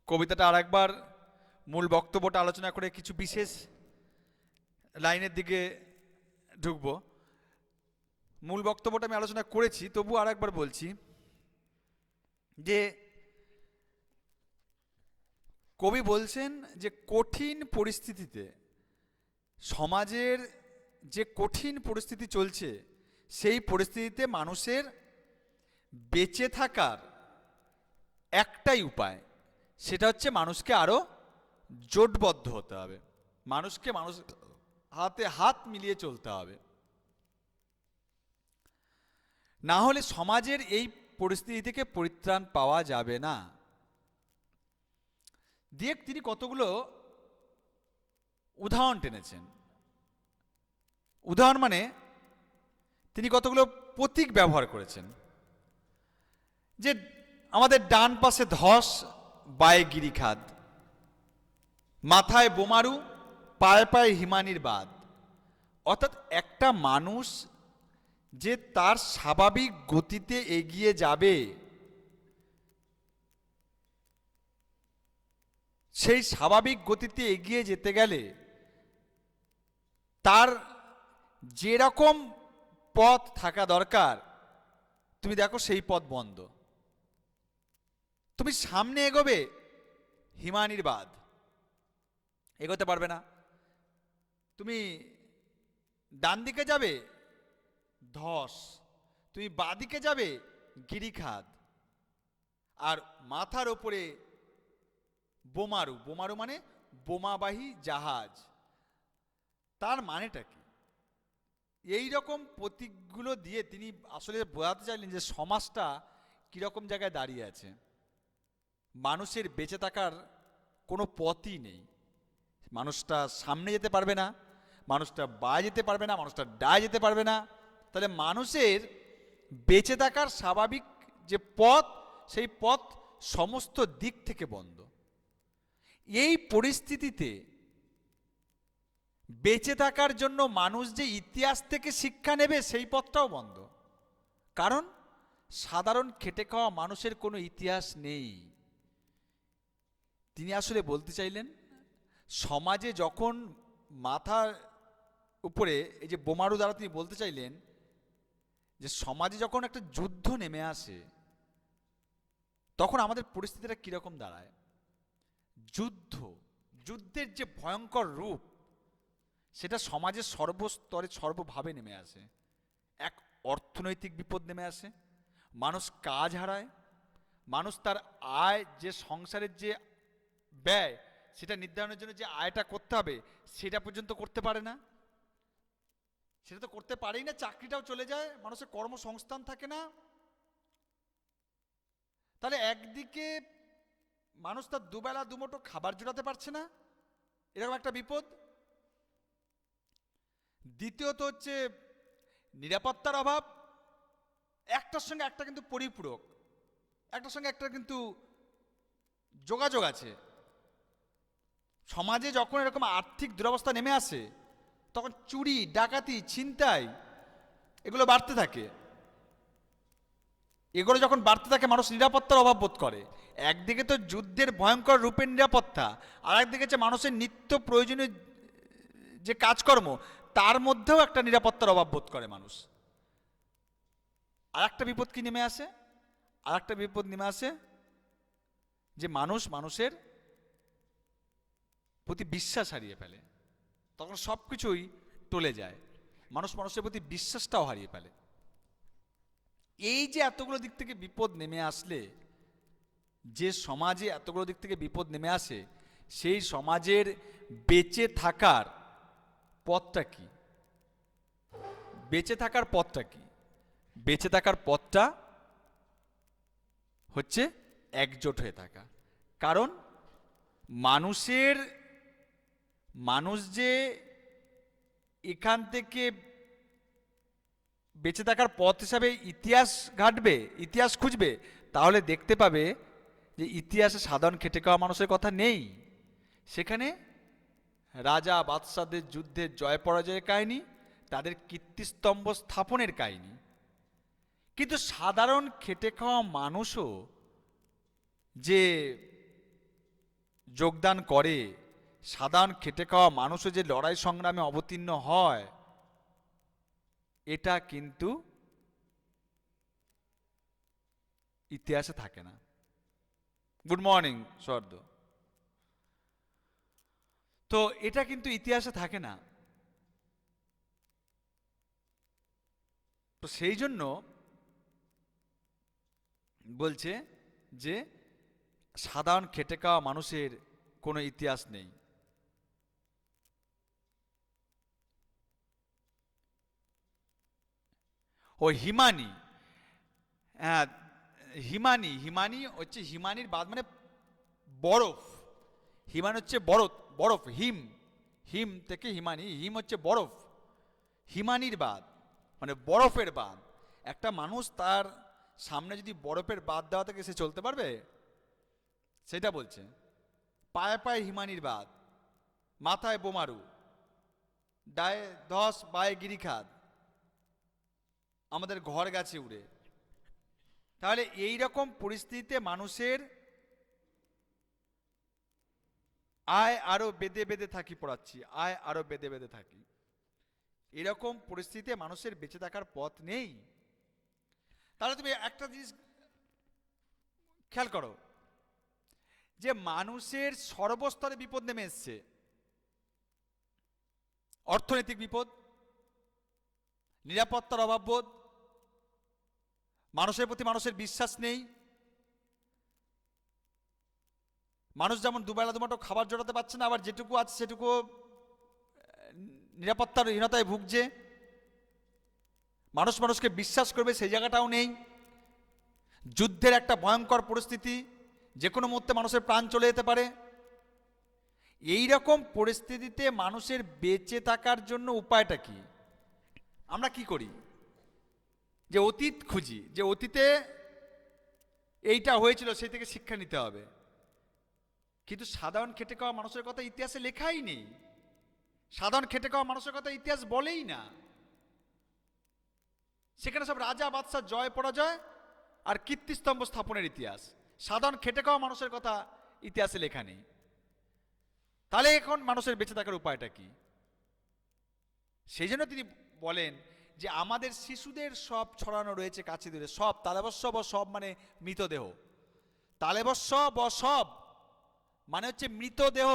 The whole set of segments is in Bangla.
কবিতাটা আরেকবার মূল বক্তব্যটা আলোচনা করে কিছু বিশেষ লাইনের দিকে ঢুকব। মূল বক্তব্যটা আমি আলোচনা করেছি, তবু আরেকবার বলছি যে কবি বলছেন যে কঠিন পরিস্থিতিতে, সমাজের যে কঠিন পরিস্থিতি চলছে সেই পরিস্থিতিতে মানুষের বেঁচে থাকার একটাই উপায়, সেটা হচ্ছে মানুষকে আরো জোটবদ্ধ হতে হবে, মানুষকে মানুষ হাতে হাত মিলিয়ে চলতে হবে। না হলে সমাজের এই পরিস্থিতি থেকে পরিত্রাণ পাওয়া যাবে না। দিয়ে তিনি কতগুলো উদাহরণ টেনেছেন। উদাহরণ মানে তিনি কতগুলো প্রতীক ব্যবহার করেছেন, যে আমাদের ডান পাশে ধস, বায়ে গিরিখাদ, মাথায় বোমারু, পায়ে পায়ে হিমানির বাদ। অর্থাৎ একটা মানুষ যে তার স্বাভাবিক গতিতে এগিয়ে যাবে, সেই স্বাভাবিক গতিতে এগিয়ে যেতে গেলে তার যেরকম পথ থাকা দরকার, তুমি দেখো সেই পথ বন্ধ। তুমি সামনে এগোবে, হিমানির বাঁধ, এগোতে পারবে না। তুমি ডান দিকে যাবে, ধস। তুমি বাঁদিকে যাবে, গিরিখাদ। আর মাথার ওপরে বোমারু, বোমারু মানে বোমাবাহী জাহাজ। তার মানেটা কি? এই রকম প্রতীকগুলো দিয়ে তিনি আসলে বোঝাতে চাইলেন যে সমাজটা কিরকম জায়গায় দাঁড়িয়ে আছে। মানুষের বেঁচে থাকার কোনো পথই নেই। মানুষটা সামনে যেতে পারবে না, মানুষটা বায়ে যেতে পারবে না, মানুষটা ডায়ে যেতে পারবে না। তাহলে মানুষের বেঁচে থাকার স্বাভাবিক যে পথ, সেই পথ সমস্ত দিক থেকে বন্ধ। এই পরিস্থিতিতে বেঁচে থাকার জন্য মানুষ যে ইতিহাস থেকে শিক্ষা নেবে, সেই পথটাও বন্ধ। কারণ সাধারণ খেটে খাওয়া মানুষের কোনো ইতিহাস নেই। তিনি আসলে বলতে চাইলেন, সমাজে যখন মাথার উপরে এই যে বোমারু দ্বারা তিনি বলতে চাইলেন যে সমাজে যখন একটা যুদ্ধ নেমে আসে, তখন আমাদের পরিস্থিতিটা কিরকম দাঁড়ায়। যুদ্ধের যে ভয়ঙ্কর রূপ, সেটা সমাজের সর্বস্তরে সর্বভাবে নেমে আসে। এক অর্থনৈতিক বিপদ নেমে আসে, মানুষ কাজ হারায়, মানুষ তার আয়, যে সংসারের যে ব্যয়, সেটা নির্ধারণের জন্য যে আয়টা করতে হবে, সেটা পর্যন্ত করতে পারে না। সেটা তো করতে পারেই না, চাকরিটাও চলে যায়, মানুষের কর্মসংস্থান থাকে না। তাহলে একদিকে মানুষ তার দুবেলা দুমুঠো খাবার জোটাতে পারছে না, এরকম একটা বিপদ। দ্বিতীয়ত হচ্ছে নিরাপত্তার অভাব। একটার সঙ্গে একটা কিন্তু পরিপূরক, একটার সঙ্গে একটা কিন্তু যোগাযোগ আছে। সমাজে যখন এরকম আর্থিক দুরবস্থা নেমে আসে, তখন চুরি, ডাকাতি, ছিনতাই এগুলো বাড়তে থাকে। এগুলো যখন বাড়তে থাকে, মানুষ নিরাপত্তার অভাব বোধ করে। একদিকে তো যুদ্ধের ভয়ঙ্কর রূপের নিরাপত্তা, আর একদিকে হচ্ছে মানুষের নিত্য প্রয়োজনীয় যে কাজকর্ম, তার মধ্যেও একটা নিরাপত্তার অভাব বোধ করে মানুষ। আর একটা বিপদ কি নেমে আসে? আর একটা বিপদ নেমে আসে যে মানুষ মানুষের প্রতি বিশ্বাস হারিয়ে ফেলে। তখন সব কিছুই টলে যায়, মানুষ মানুষের প্রতি বিশ্বাসটাও হারিয়ে ফেলে। এই যে এতগুলো দিক থেকে বিপদ নেমে আসলে, যে সমাজে এতগুলো দিক থেকে বিপদ নেমে আসে, সেই সমাজের বেঁচে থাকার পথটা কি? বেঁচে থাকার পথটা কি? বেঁচে থাকার পথটা হচ্ছে একজোট হয়ে থাকা। কারণ মানুষ যে এখান থেকে বেঁচে থাকার পথ হিসাবে ইতিহাস ঘাটবে, ইতিহাস খুঁজবে, তাহলে দেখতে পাবে যে ইতিহাসে সাধারণ খেটে খাওয়া মানুষের কথা নেই। সেখানে রাজা বাদশাদের যুদ্ধের জয় পরাজয়ের কাহিনী, তাদের কীর্তিস্তম্ভ স্থাপনের কাহিনী। কিন্তু সাধারণ খেটে খাওয়া মানুষও যে যোগদান করে, সাধারণ খেটে খাওয়া মানুষও যে লড়াই সংগ্রামে অবতীর্ণ হয়, এটা কিন্তু ইতিহাসে থাকে না। গুড মর্নিং সর্দ। তো এটা কিন্তু ইতিহাসে থাকে না। তো সেই জন্য বলছে যে সাধারণ খেটে খাওয়া মানুষের কোনো ইতিহাস নেই। ও হিমানি, হ্যাঁ হিমানি, হিমানি হচ্ছে হিমানির বাদ মানে বরফ। হিমানি হচ্ছে বরফ, বরফ হিম, হিম থেকে হিমানি, হিম হচ্ছে বরফ। হিমানির বাঁধ মানে বরফের বাঁধ। একটা মানুষ তার সামনে যদি বরফের বাঁধ দেওয়া থাকে সে চলতে পারবে? সেটা বলছে। পায়ে পায়ে হিমানির বাঁধ, মাথায় বোমারু, ডায়ে ধস বায়ে গিরিখাত, আমাদের ঘর গেছে উড়ে। তাহলে এই রকম পরিস্থিতিতে মানুষের আয় আরো বেঁধে বেঁধে থাকি, পড়াচ্ছি, আয় আরো বেঁধে বেঁধে থাকি। এরকম পরিস্থিতিতে মানুষের বেঁচে থাকার পথ নেই। তাহলে তুমি একটা জিনিস খেয়াল করো, যে মানুষের সর্বস্তরে বিপদ নেমে এসছে। অর্থনৈতিক বিপদ, নিরাপত্তার অভাববোধ, মানুষের প্রতি মানুষের বিশ্বাস নেই। মানুষ যেমন দুবেলা দুমুঠো খাবার জোটাতে পারছে না, আবার যেটুকু আছে সেটুকু নিরাপত্তার হীনতায় ভুগছে। মানুষ মানুষকে বিশ্বাস করবে সেই জায়গাটাও নেই। যুদ্ধের একটা ভয়ঙ্কর পরিস্থিতি, যে কোনো মুহূর্তে মানুষের প্রাণ চলে যেতে পারে। এই রকম পরিস্থিতিতে মানুষের বেঁচে থাকার জন্য উপায়টা কি? আমরা কি করি? যে অতীত খুঁজি, যে অতীতে এইটা হয়েছিল সেই থেকে শিক্ষা নিতে হবে। কিন্তু সাধারণ খেটে খাওয়া মানুষের কথা ইতিহাসে লেখাই নেই। সাধারণ খেটে খাওয়া মানুষের কথা ইতিহাস বলেই না। সেখানে সব রাজা বাদশাহ জয় পরাজয় আর কীর্তিস্তম্ভ স্থাপনের ইতিহাস। সাধারণ খেটে খাওয়া মানুষের কথা ইতিহাসে লেখা নেই। তাহলে এখন মানুষের বেঁচে থাকার উপায়টা কি? সেই জন্য তিনি বলেন যে আমাদের শিশুদের সব ছড়ানো রয়েছে কাছে দূরে, সব তালেবস্য ব সব মানে মৃতদেহ। তালেবস্য ব সব মানে হচ্ছে মৃতদেহ।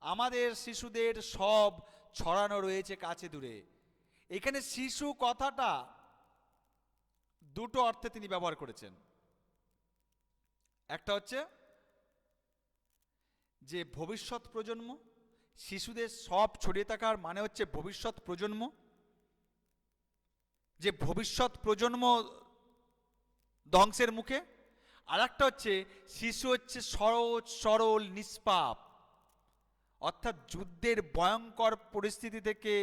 আমাদের শিশুদের সব ছড়ানো রয়েছে কাছে দূরে। এখানে শিশু কথাটা দুটো অর্থে তিনি ব্যবহার করেছেন। একটা হচ্ছে যে ভবিষ্যৎ প্রজন্ম, শিশুদের সব ছড়িয়ে থাকার মানে হচ্ছে ভবিষ্যৎ প্রজন্ম, যে ভবিষ্যৎ প্রজন্ম ধ্বংসের মুখে। আর একটা হচ্ছে শিশু হচ্ছে সহজ সরল নিষ্পাপ, অর্থাৎ যুদ্ধের ভয়ঙ্কর পরিস্থিতি থেকে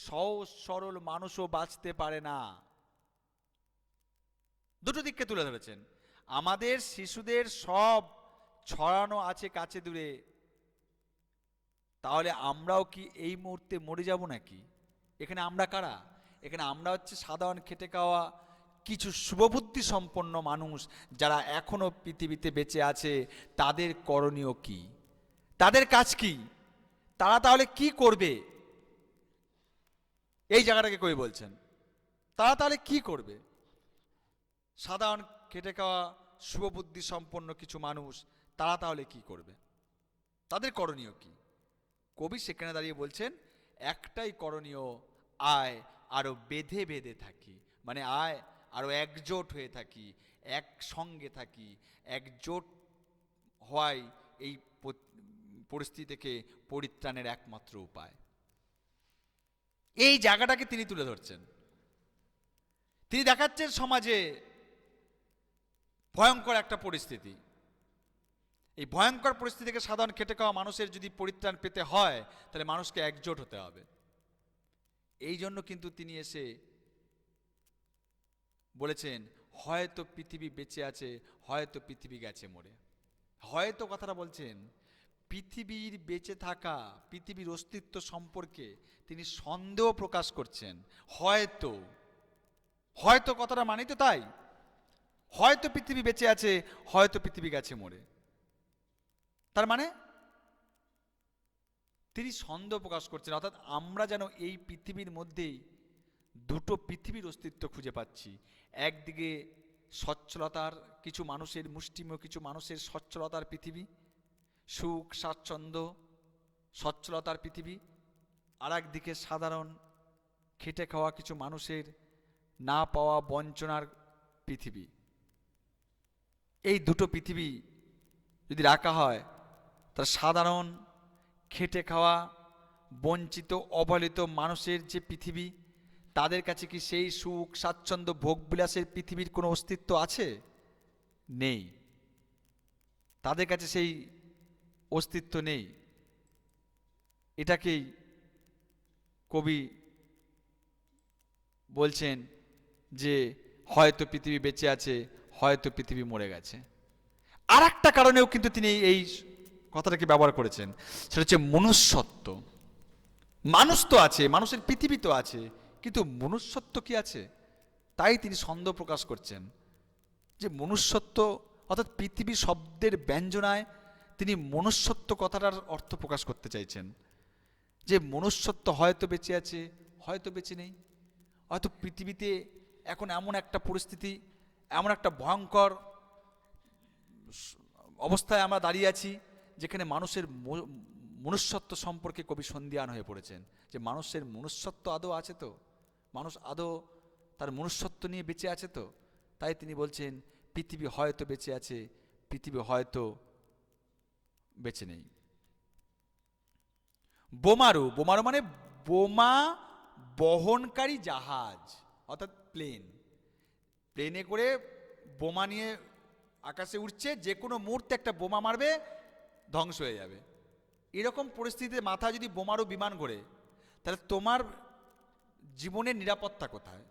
সহজ সরল মানুষও বাঁচতে পারে না। দুটো দিককে তুলে ধরেছেন। আমাদের শিশুদের সব ছড়ানো আছে কাছে দূরে, তাহলে আমরাও কি এই মুহূর্তে মরে যাব নাকি? এখানে আমরা কারা? এখানে আমরা হচ্ছে সাধারণ খেটে খাওয়া কিছু শুভবুদ্ধি সম্পন্ন মানুষ যারা এখনো পৃথিবীতে বেঁচে আছে। তাদের করণীয় কি? তাদের কাজ কি? তারা তাহলে কি করবে? এই জায়গাটাকে কই বলছেন তারা তাহলে কি করবে? সাধারণ খেটে খাওয়া শুভবুদ্ধি সম্পন্ন কিছু মানুষ তারা তাহলে কি করবে? তাদের করণীয় কি? কবি সেখানে দাঁড়িয়ে বলছেন একটাই করণীয়, আয় আরো বেঁধে বেঁধে থাকি। মানে আয় আরো একজোট হয়ে থাকি, একসঙ্গে থাকি। একজোট হওয়াই এই পরিস্থিতি থেকে পরিত্রাণের একমাত্র উপায়। এই জায়গাটাকে তিনি তুলে ধরছেন। তিনি দেখাচ্ছেন সমাজে ভয়ঙ্কর একটা পরিস্থিতি। এই ভয়ঙ্কর পরিস্থিতি থেকে সাধারণ খেটে খাওয়া মানুষের যদি পরিত্রাণ পেতে হয় তাহলে মানুষকে একজোট হতে হবে। এই জন্য কিন্তু তিনি এসে বলেছেন হয়তো পৃথিবী বেঁচে আছে, হয়তো পৃথিবী গেছে মরে। হয়তো কথাটা বলছেন, পৃথিবীর বেঁচে থাকা, পৃথিবীর অস্তিত্ব সম্পর্কে তিনি সন্দেহ প্রকাশ করছেন। হয়তো, হয়তো কথাটা মানেই তো তাই, হয়তো পৃথিবী বেঁচে আছে, হয়তো পৃথিবী গেছে মরে। তার মানে তিনি সন্দেহ প্রকাশ করছেন, অর্থাৎ আমরা যেন এই পৃথিবীর মধ্যেই দুটো পৃথিবীর অস্তিত্ব খুঁজে পাচ্ছি। একদিকে সচ্ছলতার কিছু মানুষের, মুষ্টিমেয় কিছু মানুষের সচ্ছলতার পৃথিবী, সুখ স্বাচ্ছন্দ্য সচ্ছলতার পৃথিবী, আর একদিকে সাধারণ খেটে খাওয়া কিছু মানুষের না পাওয়া বঞ্চনার পৃথিবী। এই দুটো পৃথিবী যদি রাখা হয়, তার সাধারণ খেটে খাওয়া বঞ্চিত অবহেলিত মানুষের যে পৃথিবী, তাদের কাছে কি সেই সুখ স্বাচ্ছন্দ্য ভোগবিলাসের পৃথিবীর কোনো অস্তিত্ব আছে? নেই, তাদের কাছে সেই অস্তিত্ব নেই। এটাকেই কবি বলছেন যে হয়তো পৃথিবী বেঁচে আছে, হয়তো পৃথিবী মরে গেছে। আর একটা কারণেও কিন্তু তিনি এই কথাটাকে ব্যবহার করেছেন, সেটা হচ্ছে মনুষ্যত্ব। মানুষ তো আছে, মানুষের পৃথিবী তো আছে, কিন্তু মনুষ্যত্ব কি আছে? তাই তিনি সন্দেহ প্রকাশ করছেন যে মনুষ্যত্ব, অর্থাৎ পৃথিবী শব্দের ব্যঞ্জনায় তিনি মনুষ্যত্ব কথাটার অর্থ প্রকাশ করতে চাইছেন, যে মনুষ্যত্ব হয়তো বেঁচে আছে, হয়তো বেঁচে নেই। হয়তো পৃথিবীতে এখন এমন একটা পরিস্থিতি, এমন একটা ভয়ঙ্কর অবস্থায় আমরা দাঁড়িয়ে আছি, যেখানে মানুষের মনুষ্যত্ব সম্পর্কে কবি সন্দিহান হয়ে পড়েছেন, যে মানুষের মনুষ্যত্ব আদৌ আছে তো, মানুষ আদৌ তার মনুষ্যত্ব নিয়ে বেঁচে আছে তো। তাই তিনি বলছেন পৃথিবী হয়তো বেঁচে আছে, পৃথিবী হয়তো বেঁচে নেই। বোমারু, বোমারু মানে বোমা বহনকারী জাহাজ, অর্থাৎ প্লেন। প্লেনে করে বোমা নিয়ে আকাশে উঠছে, যে কোনো মুহূর্তে একটা বোমা মারবে, ধ্বংস হয়ে যাবে। এরকম পরিস্থিতিতে মাথায় যদি বোমারু বিমান ঘোরে, তাহলে তোমার জীবনের নিরাপত্তা কোথায়?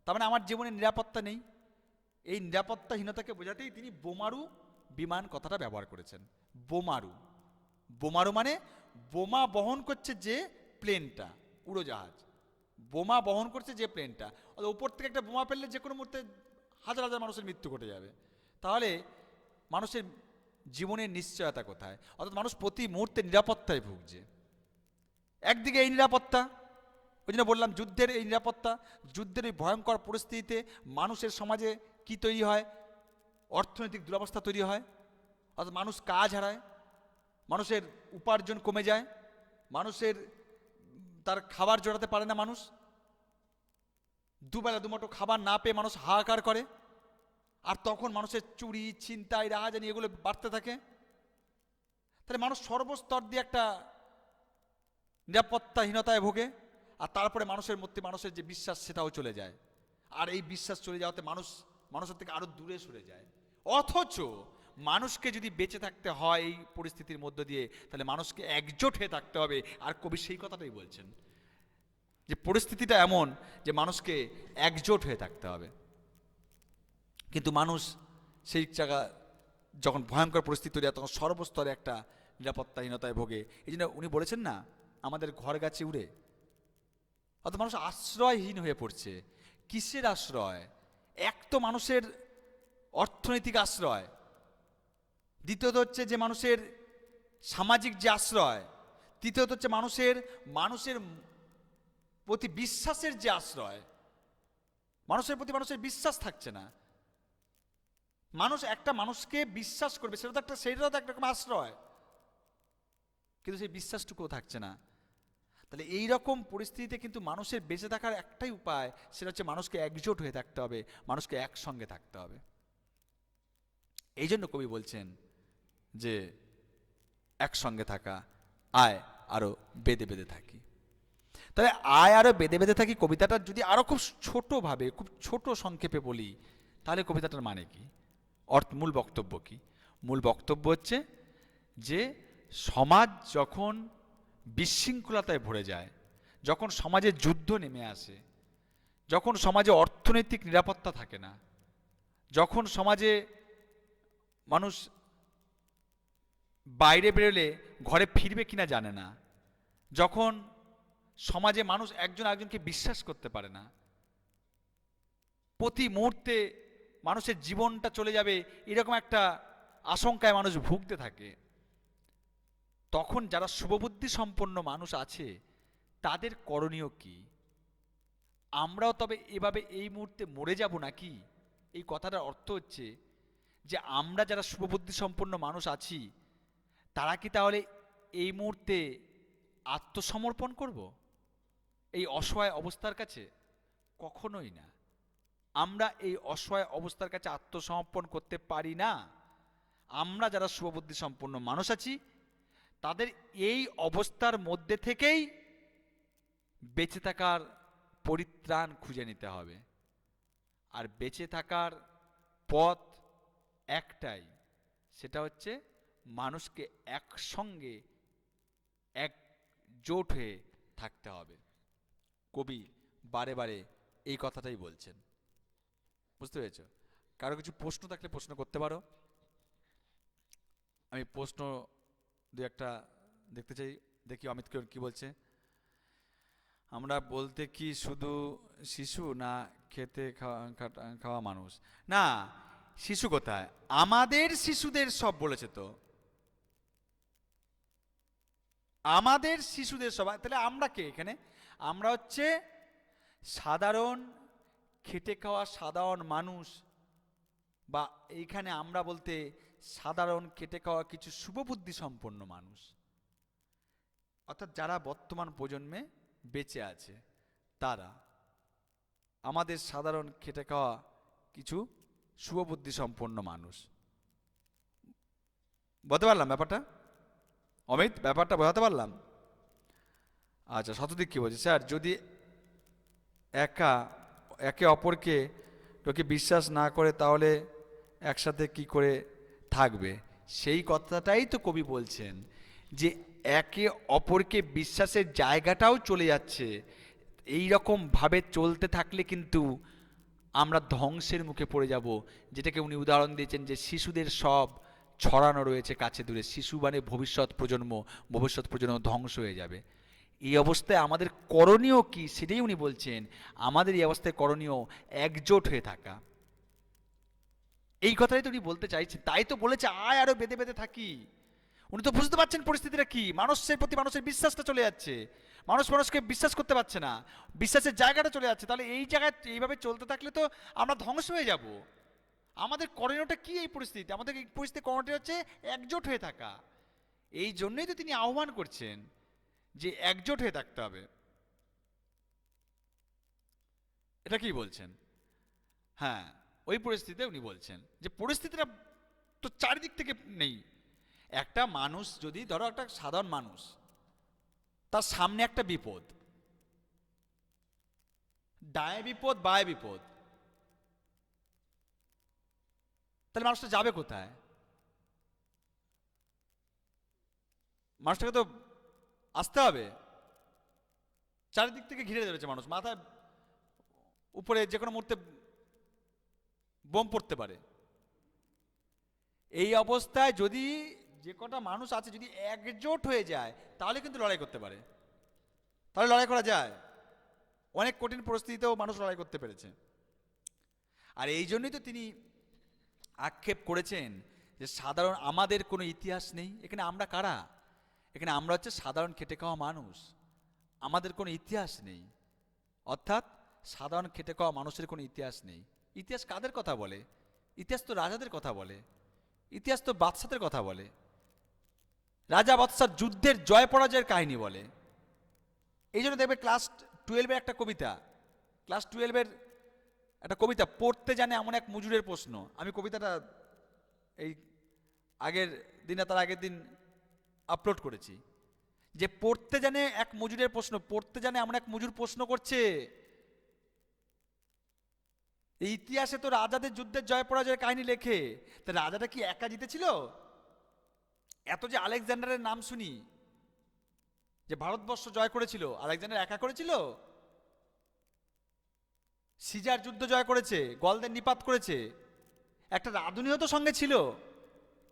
তার মানে আমার জীবনের নিরাপত্তা নেই। এই নিরাপত্তাহীনতাকে বোঝাতেই তিনি বোমারু বিমান কথাটা ব্যবহার করেছেন। বোমারু, বোমারু মানে বোমা বহন করছে যে প্লেনটা, উড়োজাহাজ, বোমা বহন করছে যে প্লেনটা, উপর থেকে একটা বোমা ফেললে যে কোনো মুহূর্তে হাজার হাজার মানুষের মৃত্যু ঘটে যাবে। তাহলে মানুষের জীবনের নিশ্চয়তা কোথায়? অর্থাৎ মানুষ প্রতি মুহূর্তে নিরাপত্তায় ভুগছে। একদিকে এই নিরাপত্তা, ওই জন্য বললাম যুদ্ধের এই নিরাপত্তা, যুদ্ধের এই ভয়ঙ্কর পরিস্থিতিতে মানুষের সমাজে কি তৈরি হয়? অর্থনৈতিক দুরবস্থা তৈরি হয়, অর্থাৎ মানুষ কাজ হারায়, মানুষের উপার্জন কমে যায়, মানুষের তার খাবার জোটাতে পারে না, মানুষ দুবেলা দুমুঠো খাবার না পেয়ে মানুষ হাহাকার করে, আর তখন মানুষের চুরি ছিনতাই রাহাজানি এগুলো বাড়তে থাকে। তাহলে মানুষ সর্বস্তর দিয়ে একটা নিরাপত্তাহীনতায় ভোগে, আর তারপরে মানুষের মধ্যে মানুষের যে বিশ্বাস সেটাও চলে যায়, আর এই বিশ্বাস চলে যাওয়াতে মানুষ মানুষের থেকে আরো দূরে সরে যায়। অথচ মানুষকে যদি বেঁচে থাকতে হয় এই পরিস্থিতির মধ্য দিয়ে, তাহলে মানুষকে একজোট হয়ে থাকতে হবে। আর কবি সেই কথাটাই বলছেন, যে পরিস্থিতিটা এমন যে মানুষকে একজোট হয়ে থাকতে হবে। কিন্তু মানুষ সেই জায়গা যখন ভয়ঙ্কর পরিস্থিতি তৈরি হয়, তখন সর্বস্তরে একটা নিরাপত্তাহীনতায় ভোগে। এই জন্য উনি বলেছেন না, আমাদের ঘর গাছে উড়ে, অর্থাৎ মানুষ আশ্রয়হীন হয়ে পড়ছে। কিসের আশ্রয়? এক তো মানুষের অর্থনৈতিক আশ্রয়, দ্বিতীয়ত হচ্ছে যে মানুষের সামাজিক যে আশ্রয়, তৃতীয়ত হচ্ছে মানুষের মানুষের প্রতি বিশ্বাসের যে আশ্রয়। মানুষের প্রতি মানুষের বিশ্বাস থাকছে না। মানুষ একটা মানুষকে বিশ্বাস করবে, সেটাও তো একরকম আশ্রয়, কিন্তু সেই বিশ্বাসটুকুও থাকছে না। তাহলে এই রকম পরিস্থিতিতে কিন্তু মানুষের বেঁচে থাকার একটাই উপায়, সেটা হচ্ছে মানুষকে একজোট হয়ে থাকতে হবে, মানুষকে একসঙ্গে থাকতে হবে। এই জন্য কবি বলছেন যে একসঙ্গে থাকা, আয় আরো বেঁধে বেঁধে থাকি। তাহলে আয় আরো বেঁধে বেঁধে থাকি কবিতাটা যদি আরো খুব ছোটভাবে, খুব ছোট সংক্ষেপে বলি, তাহলে কবিতাটার মানে কি, মূল বক্তব্য কি? মূল বক্তব্য হচ্ছে যে সমাজ যখন বিশৃঙ্খলতায় ভরে যায়, যখন সমাজে যুদ্ধ নেমে আসে, যখন সমাজে অর্থনৈতিক নিরাপত্তা থাকে না, যখন সমাজে মানুষ বাইরে বেরোলে ঘরে ফিরবে কিনা জানে না, যখন সমাজে মানুষ একজন একজনকে বিশ্বাস করতে পারে না, প্রতি মুহূর্তে মানুষের জীবনটা চলে যাবে এরকম একটা আশঙ্কায় মানুষ ভুগতে থাকে, তখন যারা শুভবুদ্ধি সম্পন্ন মানুষ আছে তাদের করণীয় কি? আমরাও তবে এভাবে এই মুহূর্তে মরে যাব নাকি? এই কথাটার অর্থ হচ্ছে যে আমরা যারা শুভবুদ্ধি সম্পন্ন মানুষ আছি তারা কি তাহলে এই মুহূর্তে আত্মসমর্পণ করব এই অসহায় অবস্থার কাছে? কখনোই না। আমরা এই অসহায় অবস্থার কাছে আত্মসমর্পণ করতে পারি না। আমরা যারা শুভবুদ্ধি সম্পন্ন মানুষ আছি তাদের এই অবস্থার মধ্যে থেকেই বেঁচে থাকার পরিত্রাণ খুঁজে নিতে হবে। আর বেঁচে থাকার পথ একটাই, সেটা হচ্ছে মানুষকে একসঙ্গে একজোট হয়ে থাকতে হবে। কবি বারে বারে এই কথাটাই বলছেন। বুঝতে পেরেছ? কারো কিছু প্রশ্ন থাকলে প্রশ্ন করতে পারো। আমি প্রশ্ন দু একটা দেখতে চাই, দেখি অমিত কি বলছে। আমরা বলতে কি শুধু শিশু, না খেতে খাওয়া মানুষ? না, শিশু কোথায়? আমাদের শিশুদের সব বলেছে তো, আমাদের শিশুদের সবাই। তাহলে আমরা কে এখানে? আমরা হচ্ছে সাধারণ খেটে খাওয়া সাধারণ মানুষ, বা এইখানে আমরা বলতে সাধারণ খেটে খাওয়া কিছু শুভবুদ্ধি সম্পন্ন মানুষ, অর্থাৎ যারা বর্তমান প্রজন্মে বেঁচে আছে তারা আমাদের সাধারণ খেটে খাওয়া কিছু শুভবুদ্ধি সম্পন্ন মানুষ। বলতে পারলাম ব্যাপারটা অমিত? ব্যাপারটা বোঝাতে পারলাম? আচ্ছা, শতদিক কি বলছে? স্যার, যদি একে অপরকে লোকে বিশ্বাস না করে তাহলে একসাথে কি করে থাকবে? সেই কথাটাই তো কবি বলছেন, যে একে অপরকে বিশ্বাসের জায়গাটাও চলে যাচ্ছে। এই রকম ভাবে চলতে থাকলে কিন্তু আমরা ধ্বংসের মুখে পড়ে যাব। যেটাকে উনি উদাহরণ দিয়েছেন যে শিশুদের সব ছড়ানো রয়েছে কাছে দূরে। শিশু মানে ভবিষ্যৎ প্রজন্ম ধ্বংস হয়ে যাবে। এই অবস্থায় আমাদের করণীয় কি সেটাই উনি বলছেন। আমাদের এই অবস্থায় করণীয় একজোট হয়ে থাকা। এই কথাই তো উনি বলতে চাইছেন, তাই তো বলেছে আয় আরো বেঁধে বেঁধে থাকি। উনি তো বুঝতে পারছেন পরিস্থিতিটা কি, মানুষের প্রতি মানুষের বিশ্বাসটা চলে যাচ্ছে, মানুষ মানুষকে বিশ্বাস করতে পারছে না, বিশ্বাসের জায়গাটা চলে যাচ্ছে। তাহলে এই জায়গায় এইভাবে চলতে থাকলে তো আমরা ধ্বংস হয়ে যাব। আমাদের করণীয়টা কি এই পরিস্থিতি? আমাদের এই পরিস্থিতি করণীয় হচ্ছে একজোট হয়ে থাকা। এই জন্যই তো তিনি আহ্বান করছেন যে একজোট হয়ে থাকতে হবে। এটা কি বলছেন? হ্যাঁ, ওই পরিস্থিতিতে উনি বলছেন যে পরিস্থিতিটা তো চারিদিক থেকে নেই। একটা মানুষ যদি, ধরো একটা সাধারণ মানুষ, তার সামনে একটা বিপদ, ডায়ে বিপদ বায়ে বিপদ, তাহলে মানুষটা যাবে কোথায়? মানুষটাকে তো আসতে হবে। চারিদিক থেকে ঘিরে ধরেছে মানুষ, মাথায় উপরে যে কোনো মুহূর্তে বোম পড়তে পারে। এই অবস্থায় যদি যে কটা মানুষ আছে যদি একজোট হয়ে যায় তাহলে কিন্তু লড়াই করতে পারে, তাহলে লড়াই করা যায়। অনেক কঠিন পরিস্থিতিতেও মানুষ লড়াই করতে পেরেছে। আর এই জন্যই তো তিনি আক্ষেপ করেছেন যে সাধারণ আমাদের কোনো ইতিহাস নেই। এখানে আমরা কারা? এখানে আমরা হচ্ছে সাধারণ খেটে খাওয়া মানুষ, আমাদের কোনো ইতিহাস নেই। অর্থাৎ সাধারণ খেটে খাওয়া মানুষের কোনো ইতিহাস নেই। ইতিহাস কাদের কথা বলে? ইতিহাস তো রাজাদের কথা বলে, ইতিহাস তো বাদশাদের কথা বলে। রাজা বাদশার যুদ্ধের জয় পরাজয়ের কাহিনী বলে। এই জন্য দেখবে ক্লাস 12-এর একটা কবিতা, ক্লাস 12-এর একটা কবিতা, পড়তে জানে এমন এক মজুরের প্রশ্ন। আমি কবিতাটা এই আগের দিনে তার আগের দিন আপলোড করেছি। যে পড়তে জানে এক মজুরের প্রশ্ন, পড়তে জানে এমন এক মজুর প্রশ্ন করছে, এই ইতিহাসে তো রাজাদের যুদ্ধের জয় পরাজয়ের কাহিনী লেখে, তা রাজাটা কি একা জিতেছিল? এত যে আলেকজান্ডারের নাম শুনি যে ভারতবর্ষ জয় করেছিল, আলেকজান্ডার একা করেছিল? সিজার যুদ্ধ জয় করেছে, গলদের নিপাত করেছে, একটা রাধুনিও তো সঙ্গে ছিল।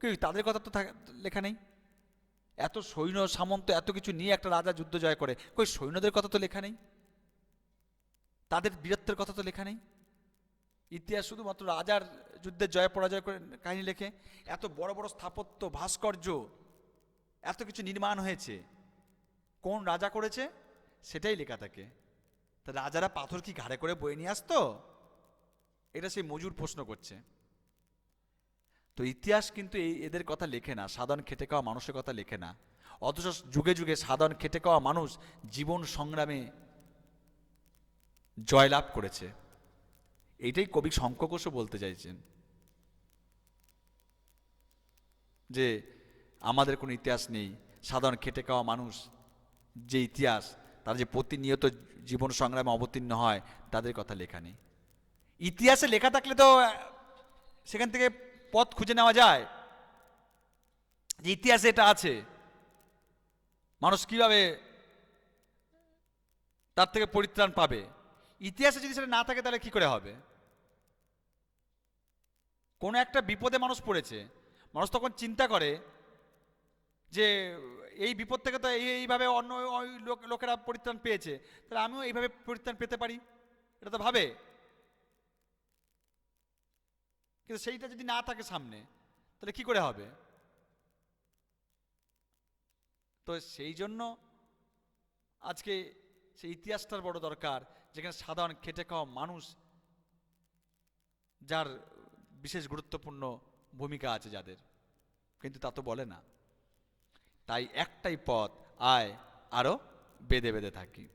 কি তাদের কথা তো লেখা নেই? এত সৈন্য সামন্ত এত কিছু নিয়ে একটা রাজা যুদ্ধ জয় করে, কই সৈন্যদের কথা তো লেখা নেই, তাদের বীরত্বের কথা তো লেখা নেই। ইতিহাস শুধুমাত্র রাজার যুদ্ধের জয় পরাজয় করে কাহিনী লেখে। এত বড় বড় স্থাপত্য ভাস্কর্য, এত কিছু নির্মাণ হয়েছে, কোন রাজা করেছে সেটাই লেখা থাকে। তা রাজারা পাথর কি ঘাড়ে করে বয়ে নিয়ে আসতো? এটা সেই মজুর প্রশ্ন করছে। তো ইতিহাস কিন্তু এদের কথা লেখে না, সাধারণ খেটে খাওয়া মানুষের কথা লেখে না। অথচ যুগে যুগে সাধারণ খেটে খাওয়া মানুষ জীবন সংগ্রামে জয়লাভ করেছে। এইটাই কবি শঙ্খ ঘোষও বলতে চাইছেন, যে আমাদের কোনো ইতিহাস নেই, সাধারণ খেটে খাওয়া মানুষ যে ইতিহাস, তারা যে প্রতিনিয়ত জীবন সংগ্রামে অবতীর্ণ হয়, তাদের কথা লেখা নেই। ইতিহাসে লেখা থাকলে তো সেখান থেকে পথ খুঁজে নেওয়া যায় যে ইতিহাসে এটা আছে, মানুষ কিভাবে তার থেকে পরিত্রাণ পাবে। ইতিহাসে যদি সেটা না থাকে তাহলে কি করে হবে? কোনো একটা বিপদে মানুষ পড়েছে, মানুষ তখন চিন্তা করে যে এই বিপদ থেকে তো এইভাবে অন্য ওই লোকেরা পরিত্রাণ পেয়েছে, তাহলে আমিও এইভাবে পরিত্রাণ পেতে পারি, এটা তো ভাবে। কিন্তু সেইটা যদি না থাকে সামনে, তাহলে কি করে হবে? তো সেই জন্য আজকে সেই ইতিহাসটার বড় দরকার, যেখানে সাধারণ খেটে খাওয়া মানুষ, যার বিশেষ গুরুত্বপূর্ণ ভূমিকা আছে যাদের, কিন্তু তা তো বলে না। তাই একটাই পথ, আয় আরো বেঁধে বেঁধে থাকি।